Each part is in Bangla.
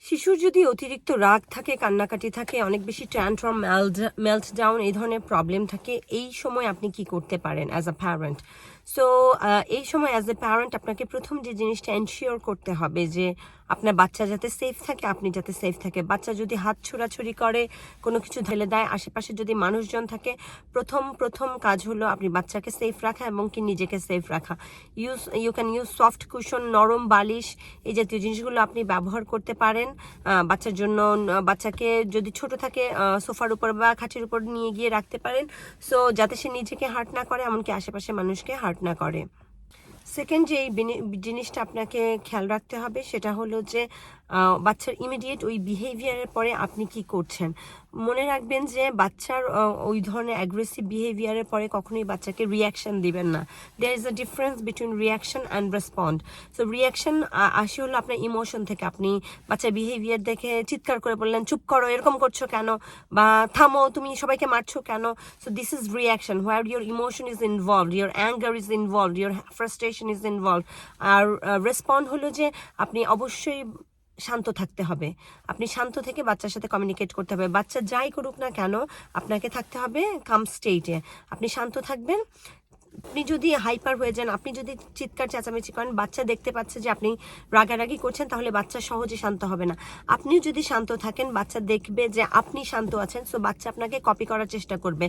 শিশুর যদি অতিরিক্ত রাগ থাকে, কান্নাকাটি থাকে, অনেক বেশি ট্যান্ট্রাম, মেল্ট ডাউন, এই ধরনের প্রবলেম থাকে, এই সময় আপনি কি করতে পারেন অ্যাজ আ প্যারেন্ট? সো এই সময় অ্যাজ এ প্যারেন্ট আপনাকে প্রথম যে জিনিসটা এনশিওর করতে হবে যে আপনার বাচ্চা যাতে সেফ থাকে, আপনি যাতে সেফ থাকে। বাচ্চা যদি হাত ছোড়াছুড়ি করে, কোনো কিছু ঢেলে দেয়, আশেপাশে যদি মানুষজন থাকে, প্রথম কাজ হলো আপনি বাচ্চাকে সেফ রাখা এবং কি নিজেকে সেফ রাখা। You can use soft cushion, নরম বালিশ, এই জাতীয় জিনিসগুলো আপনি ব্যবহার করতে পারেন বাচ্চার জন্য। বাচ্চাকে যদি ছোট থাকে সোফার উপর বা খাটের উপর নিয়ে গিয়ে রাখতে পারেন, সো যাতে সে নিজেকে হার্ট না করে, এমনকি আশেপাশে মানুষকে হার্ট না করে। সেকেন্ড যে জিনিসটা আপনাকে খেয়াল রাখতে হবে সেটা হলো যে বাচ্চার ইমিডিয়েট ওই বিহেভিয়ারের পরে আপনি কি করছেন। মনে রাখবেন যে বাচ্চার ওই ধরনের অ্যাগ্রেসিভ বিহেভিয়ারের পরে কখনোই বাচ্চাকে রিয়াকশন দিবেন না। There is a difference between reaction and respond. So reaction আসে হলো আপনার ইমোশন থেকে। আপনি বাচ্চার বিহেভিয়ার দেখে চিৎকার করে বললেন, চুপ করো, এরকম করছো কেন, বা থামো, তুমি সবাইকে মারছো কেন। So this is reaction, where your emotion is involved, your anger is involved, your frustration is involved. আর রেসপন্ড হলো যে আপনি অবশ্যই শান্ত থাকতে হবে। আপনি শান্ত থেকে বাচ্চার সাথে কমিউনিকেট করতে হবে। বাচ্চা যাই করুক না কেন, আপনাকে থাকতে হবে কাম স্টেটে। আপনি শান্ত থাকবেন। আপনি যদি হাইপার হয়ে যান, আপনি যদি চিৎকার চেঁচামেচি করেন, বাচ্চা দেখতে পাচ্ছে যে আপনি রাগারাগি করছেন, তাহলে বাচ্চা সহজে শান্ত হবে না। আপনিও যদি শান্ত থাকেন, বাচ্চা দেখবে যে আপনি শান্ত আছেন, সো বাচ্চা আপনাকে কপি করার চেষ্টা করবে।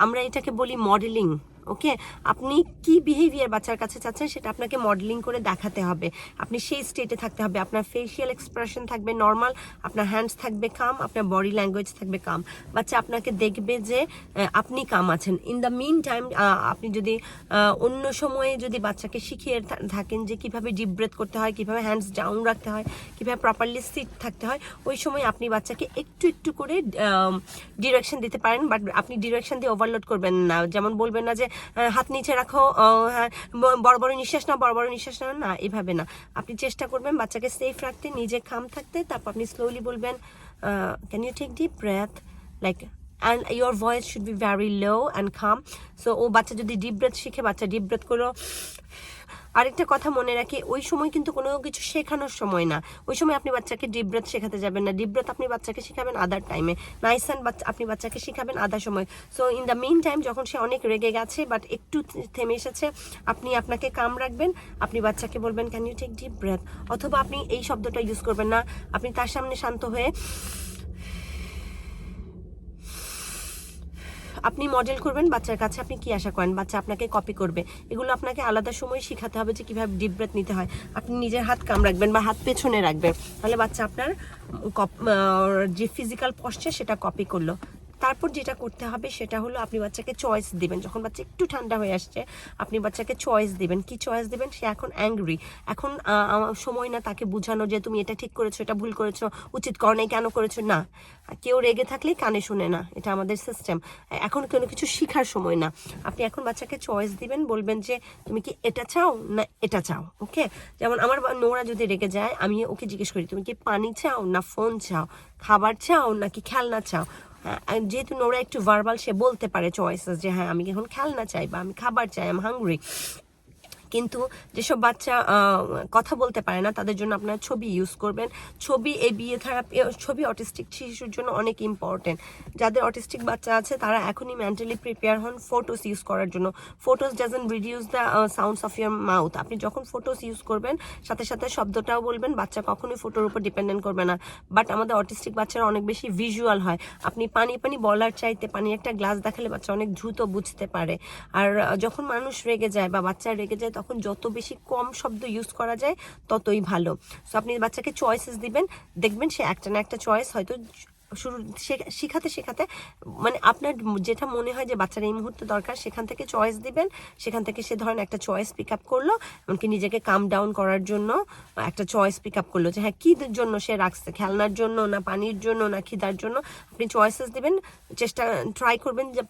আমরা এটাকে বলি মডেলিং। ওকে, আপনি কি বিহেভিয়ার বাচ্চার কাছে চাচ্ছেন সেটা আপনাকে মডেলিং করে দেখাতে হবে। আপনি সেই স্টেটে থাকতে হবে। আপনার ফেসিয়াল এক্সপ্রেশন থাকবে নর্মাল, আপনার হ্যান্ডস থাকবে কাম, আপনার বডি ল্যাঙ্গুয়েজ থাকবে কাম। বাচ্চা আপনাকে দেখবে যে আপনি কাম আছেন। ইন দ্য মিন টাইম আপনি যদি অন্য সময়ে যদি বাচ্চাকে শিখিয়ে থাকেন যে কিভাবে ডিপ ব্রেথ করতে হয়, কিভাবে হ্যান্ডস ডাউন রাখতে হয়, কিভাবে প্রপারলি সিট থাকতে হয়, ওই সময় আপনি বাচ্চাকে একটু একটু করে ডিরেকশন দিতে পারেন। বাট আপনি ডিরেকশন দিয়ে ওভারলোড করবেন না। যেমন বলবেন না যে হাত নিচে রাখো, বড় বড় নিঃশ্বাস নাও, বড় বড় নিঃশ্বাস নাও, না, এভাবে না। আপনি চেষ্টা করবেন বাচ্চাকে সেফ রাখতে, নিজে খাম থাকতে। তারপর আপনি স্লোলি বলবেন, can you take deep breath, like, and your voice should be very low and calm. So ও বাচ্চা যদি ডিপ ব্রেথ শিখে, বাচ্চা ডিপ ব্রেথ করো। আরেকটা কথা মনে রাখি, ওই সময় কিন্তু কোনো কিছু শেখানোর সময় না। ওই সময় আপনি বাচ্চাকে ডিপ ব্রেথ শেখাতে যাবেন না। ডিপ ব্রেথ আপনি বাচ্চাকে শেখাবেন আদার টাইমে, নাইস অ্যান্ড আপনি বাচ্চাকে শেখাবেন আদার সময়। So in the main time, যখন সে অনেক রেগে গেছে বাট একটু থেমে এসেছে, আপনি আপনাকে কাম রাখবেন। আপনি বাচ্চাকে বলবেন, can you take deep breath, অথবা আপনি এই শব্দটা ইউজ করবেন না। আপনি তার সামনে শান্ত হয়ে আপনি মডেল করবেন বাচ্চার কাছে। আপনি কি আশা করেন বাচ্চা আপনাকে কপি করবে? এগুলো আপনাকে আলাদা সময় শেখাতে হবে যে কিভাবে ডিপ ব্রেথ নিতে হয়। আপনি নিজের হাত কাম রাখবেন বা হাত পেছনে রাখবেন, তাহলে বাচ্চা আপনার যে ফিজিক্যাল পশ্চার সেটা কপি করলো। তারপর যেটা করতে হবে সেটা হলো আপনি বাচ্চাকে চয়েস দিবেন। যখন বাচ্চা একটু ঠান্ডা হয়ে আসছে, আপনি বাচ্চাকে চয়েস দিবেন। কি চয়েস দিবেন? সে এখন অ্যাংরি, এখন সময় না তাকে বোঝানো যে তুমি এটা ঠিক করেছো, এটা ভুল করেছো, উচিত করো নাই, কেন করেছো। না, কেউ রেগে থাকলে কানে শুনে না, এটা আমাদের সিস্টেম। এখন কোনো কিছু শিখার সময় না। আপনি এখন বাচ্চাকে চয়েস দিবেন, বলবেন যে তুমি কি এটা চাও না এটা চাও। ওকে, যেমন আমার নোরা যদি রেগে যায়, আমি ওকে জিজ্ঞেস করি তুমি কি পানি চাও না ফোন চাও, খাবার চাও নাকি খেলনা চাও। যেহেতু নোরা একটু ভার্বাল, সে বলতে পারে চয়েসেস যে হ্যাঁ আমি এখন খেলনা চাই বা আমি খাবার চাই, আমি হাংরি। কিন্তু যেসব বাচ্চা কথা বলতে পারে না, তাদের জন্য আপনারা ছবি ইউজ করবেন। ছবি ABA থেরাপি, ছবি অটিস্টিক শিশুর জন্য অনেক ইম্পর্টেন্ট। যাদের অটিস্টিক বাচ্চা আছে তারা এখনই মেন্টালি প্রিপেয়ার হন ফটোস ইউজ করার জন্য। Photos doesn't reduce the sounds of year mouth. আপনি যখন ফটোস ইউজ করবেন, সাথে সাথে শব্দটাও বলবেন। বাচ্চা কখনোই ফটোর উপর ডিপেন্ডেন্ট করবে না। বাট আমাদের অটিস্টিক বাচ্চারা অনেক বেশি ভিজুয়াল হয়। আপনি পানি পানি বলার চাইতে পানি একটা গ্লাস দেখালে বাচ্চা অনেক দ্রুত বুঝতে পারে। আর যখন মানুষ রেগে যায় বা বাচ্চা রেগে যায়, তখন যত বেশি কম শব্দ ইউজ করা যায় ততই ভালো। সো আপনি বাচ্চাকে চয়েসেস দিবেন, দেখবেন সে একটা না একটা চয়েস হয়তো শুরু শিখাতে শেখাতে, মানে আপনার যেটা মনে হয় যে বাচ্চার এই মুহূর্তে দরকার, সেখান থেকে চয়েস দিবেন। সেখান থেকে সে ধরেন একটা চয়েস পিক আপ করলো, এমনকি নিজেকে কাম ডাউন করার জন্য একটা চয়েস পিক আপ করলো যে হ্যাঁ কী জন্য সে রাখছে, খেলনার জন্য না পানির জন্য না খিদার জন্য। আপনি চয়েসেস দিবেন, ট্রাই করবেন যে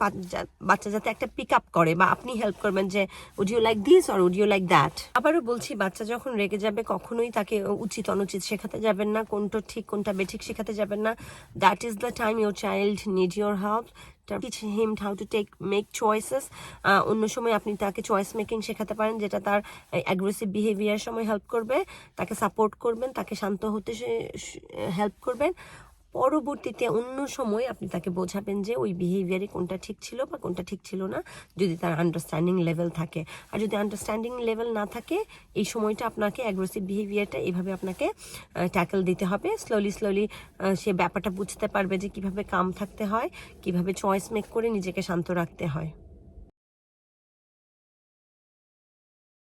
বাচ্চা যাতে একটা পিক আপ করে, বা আপনি হেল্প করবেন যে would you like this or would you like that. আবারও বলছি, বাচ্চা যখন রেগে যাবে কখনোই তাকে উচিত অনুচিত শেখাতে যাবেন না, কোনটা ঠিক কোনটা বেঠিক শেখাতে যাবেন না। That is the time your child need your help. teach him how to make choices. অন্য সময় আপনি তাকে চয়েস মেকিং শেখাতে পারেন, যেটা তার অ্যাগ্রেসিভ বিহেভিয়ার সময় হেল্প করবে, তাকে সাপোর্ট করবেন, তাকে শান্ত হতে হেল্প করবেন। পরবর্তীতে অন্য সময় আপনি তাকে বোঝাবেন যে ওই বিহেভিয়ারে কোনটা ঠিক ছিল বা কোনটা ঠিক ছিল না, যদি তার আন্ডারস্ট্যান্ডিং লেভেল থাকে। আর যদি আন্ডারস্ট্যান্ডিং লেভেল না থাকে, এই সময়টা আপনাকে অ্যাগ্রেসিভ বিহেভিয়ারটা এইভাবে আপনাকে ট্যাকল দিতে হবে। স্লোলি সে ব্যাপারটা বুঝতে পারবে যে কিভাবে কাম থাকতে হয়, কিভাবে চয়েস মেক করে নিজেকে শান্ত রাখতে হয়।